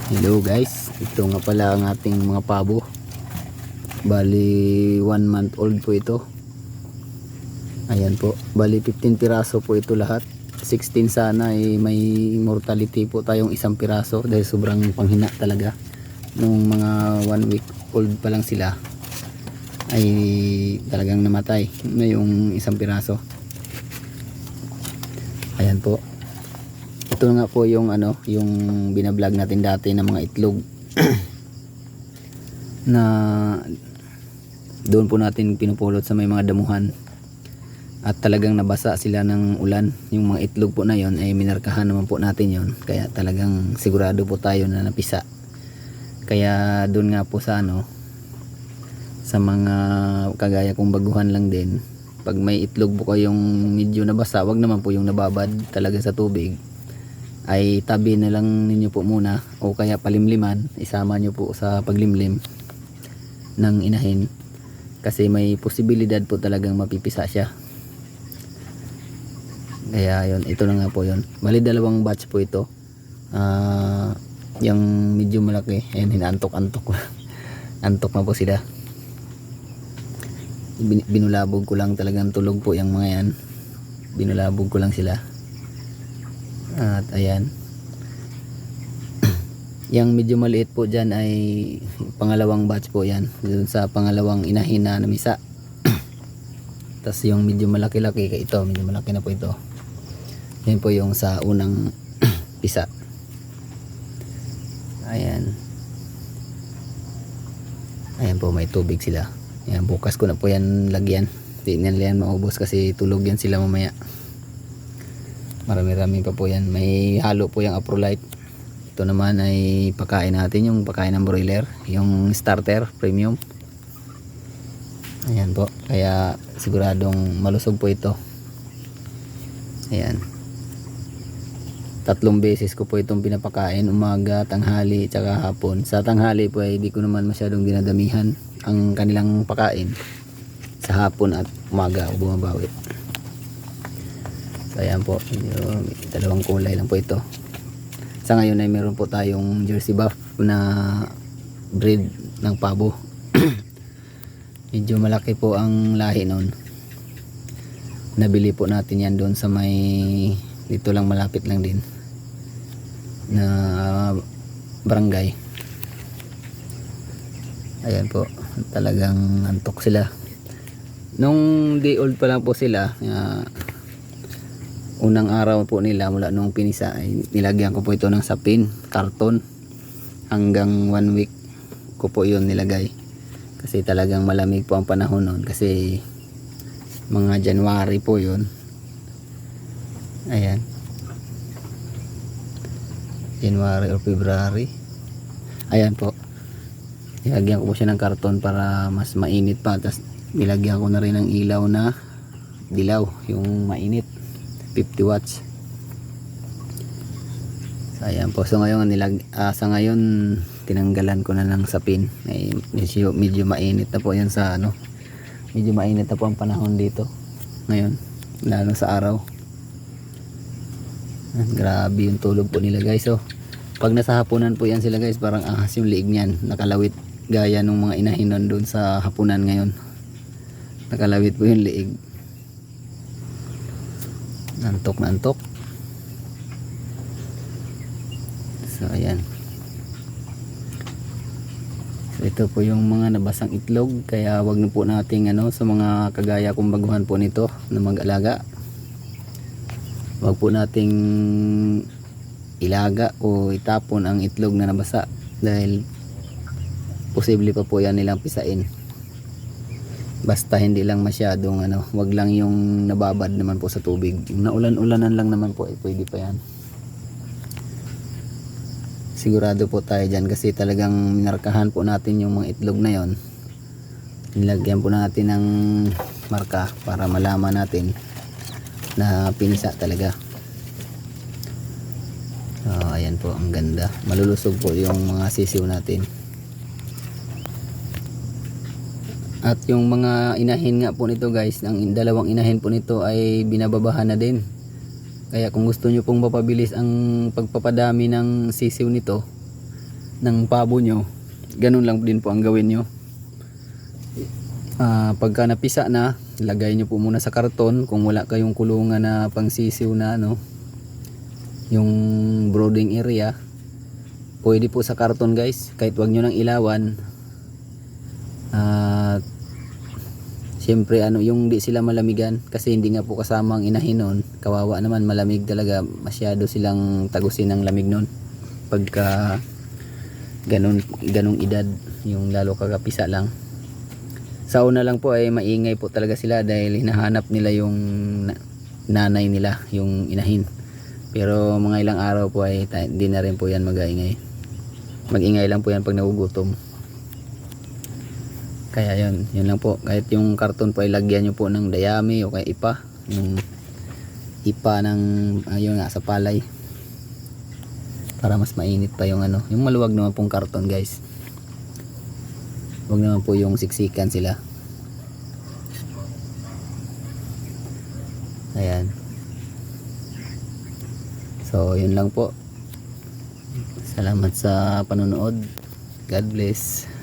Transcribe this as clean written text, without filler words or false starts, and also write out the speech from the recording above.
Hello guys, ito nga pala ang ating mga pabo. Bali 1 month old po ito. Ayan po, bali 15 piraso po ito lahat. 16 sana may mortality po tayong isang piraso dahil sobrang panghina talaga. Nung mga 1 week old pa lang sila ay talagang namatay na yung isang piraso. Ayan po. Ito nga po yung yung binablog natin dati ng mga itlog na doon po natin pinupulot sa may mga damuhan at talagang nabasa sila ng ulan. Yung mga itlog po na yon ay minarkahan naman po natin yon, kaya talagang sigurado po tayo na napisa. Kaya doon nga po sa sa mga kagaya kong baguhan lang din, pag may itlog po kayong medyo nabasa, wag naman po yung nababad talaga sa tubig, ay tabi na lang ninyo po muna o kaya palimliman, isama nyo po sa paglimlim ng inahin kasi may posibilidad po talagang mapipisa siya. Kaya yun, ito na nga po yun. Bali 2 batch po ito. Yung medyo malaki, ayan, hinantok-antok antok na po sila. Binulabog ko lang, talagang tulog po yung mga yan. Binulabog ko lang sila. At ayan, yung medyo maliit po dyan ay pangalawang batch po yan, dun sa pangalawang inahin na namisa. Tapos yung medyo malaki-laki, ito medyo malaki na po ito, yan po yung sa unang pisa. Ayan, ayan po, may tubig sila. Ayan, bukas ko na po yan lagyan, tingnan yan maubos kasi tulog yan sila mamaya. Marami-rami pa po yan. May halo po yung Aprolite. Ito naman ay pakain natin, yung pakain ng broiler, yung starter premium. Ayan po, kaya siguradong malusog po ito. Ayan, 3 beses ko po itong pinapakain, umaga, tanghali, tsaka hapon. Sa tanghali po ay di ko naman masyadong dinadamihan ang kanilang pakain. Sa hapon at umaga ako bumabawi. Ayan po, may 2 kulay lang po ito. Sa ngayon ay meron po tayong Jersey Buff na breed ng pabo. Medyo malaki po ang lahi nun. Nabili po natin yan doon sa may, dito lang malapit lang din na barangay. Ayan po, talagang antok sila. Nung day old pa lang po sila, unang araw po nila mula nung pinisa ay nilagyan ko po ito ng sapin, karton, hanggang 1 week ko po yun nilagay kasi talagang malamig po ang panahon noon, kasi mga January po yun. Ayan, January or February. Ayan po, nilagyan ko po siya ng karton para mas mainit pa, tapos nilagyan ko na rin ng ilaw na dilaw, yung mainit, 50 watts. So ayan po, so ngayon sa ngayon tinanggalan ko na ng sapin. Medyo mainit na po yan sa medyo mainit na po ang panahon dito ngayon, lalo sa araw. Grabe yung tulog po nila guys. So pag nasa hapunan po yan sila guys, parang ahas yung liig niyan, nakalawit gaya ng mga inahinon doon sa hapunan ngayon. Nakalawit po yung liig, antok na antok. So ayan, so ito po yung mga nabasang itlog, kaya wag na po nating sa mga kagaya kong baguhan po nito na mag-alaga, wag po nating ilaga o itapon ang itlog na nabasa dahil posible pa po yan nilang pisain. Basta hindi lang masyadong wag lang yung nababad naman po sa tubig. Yung naulan-ulanan lang naman po pwede pa yan. Sigurado po tayo dyan kasi talagang minarkahan po natin yung mga itlog na yon. Nilagyan po natin ng marka para malaman natin na pinisa talaga. Ayan po, ang ganda. Malulusog po yung mga sisiw natin. At yung mga inahin nga po nito guys, ang 2 inahin po nito ay binababahan na din. Kaya kung gusto nyo pong mapabilis ang pagpapadami ng sisiw nito, ng pabo nyo, ganun lang din po ang gawin nyo. Pagka napisa na, lagay nyo po muna sa karton. Kung wala kayong kulungan na pangsisiw na ano, yung brooding area, pwede po sa karton guys, kahit wag nyo nang ilawan. Siyempre ano, yung di sila malamigan, kasi hindi nga po kasama ang inahin nun. Kawawa naman, malamig talaga, masyado silang tagusin ng lamig nun pagka ganong edad, yung lalo kagapisa lang. Sa una lang po ay maingay po talaga sila dahil hinahanap nila yung nanay nila, yung inahin. Pero mga ilang araw po ay hindi na rin po yan mag-ingay. Mag-ingay lang po yan pag nagugutom. Kaya yun lang po. Kahit yung karton po ay lagyan nyo po ng dayami o kaya ipa. Yung ipa ng ayun nga sa palay. Para mas mainit pa yung ano. Yung maluwag naman pong karton guys. Huwag naman po yung siksikan sila. Ayan. So yun lang po. Salamat sa panonood. God bless.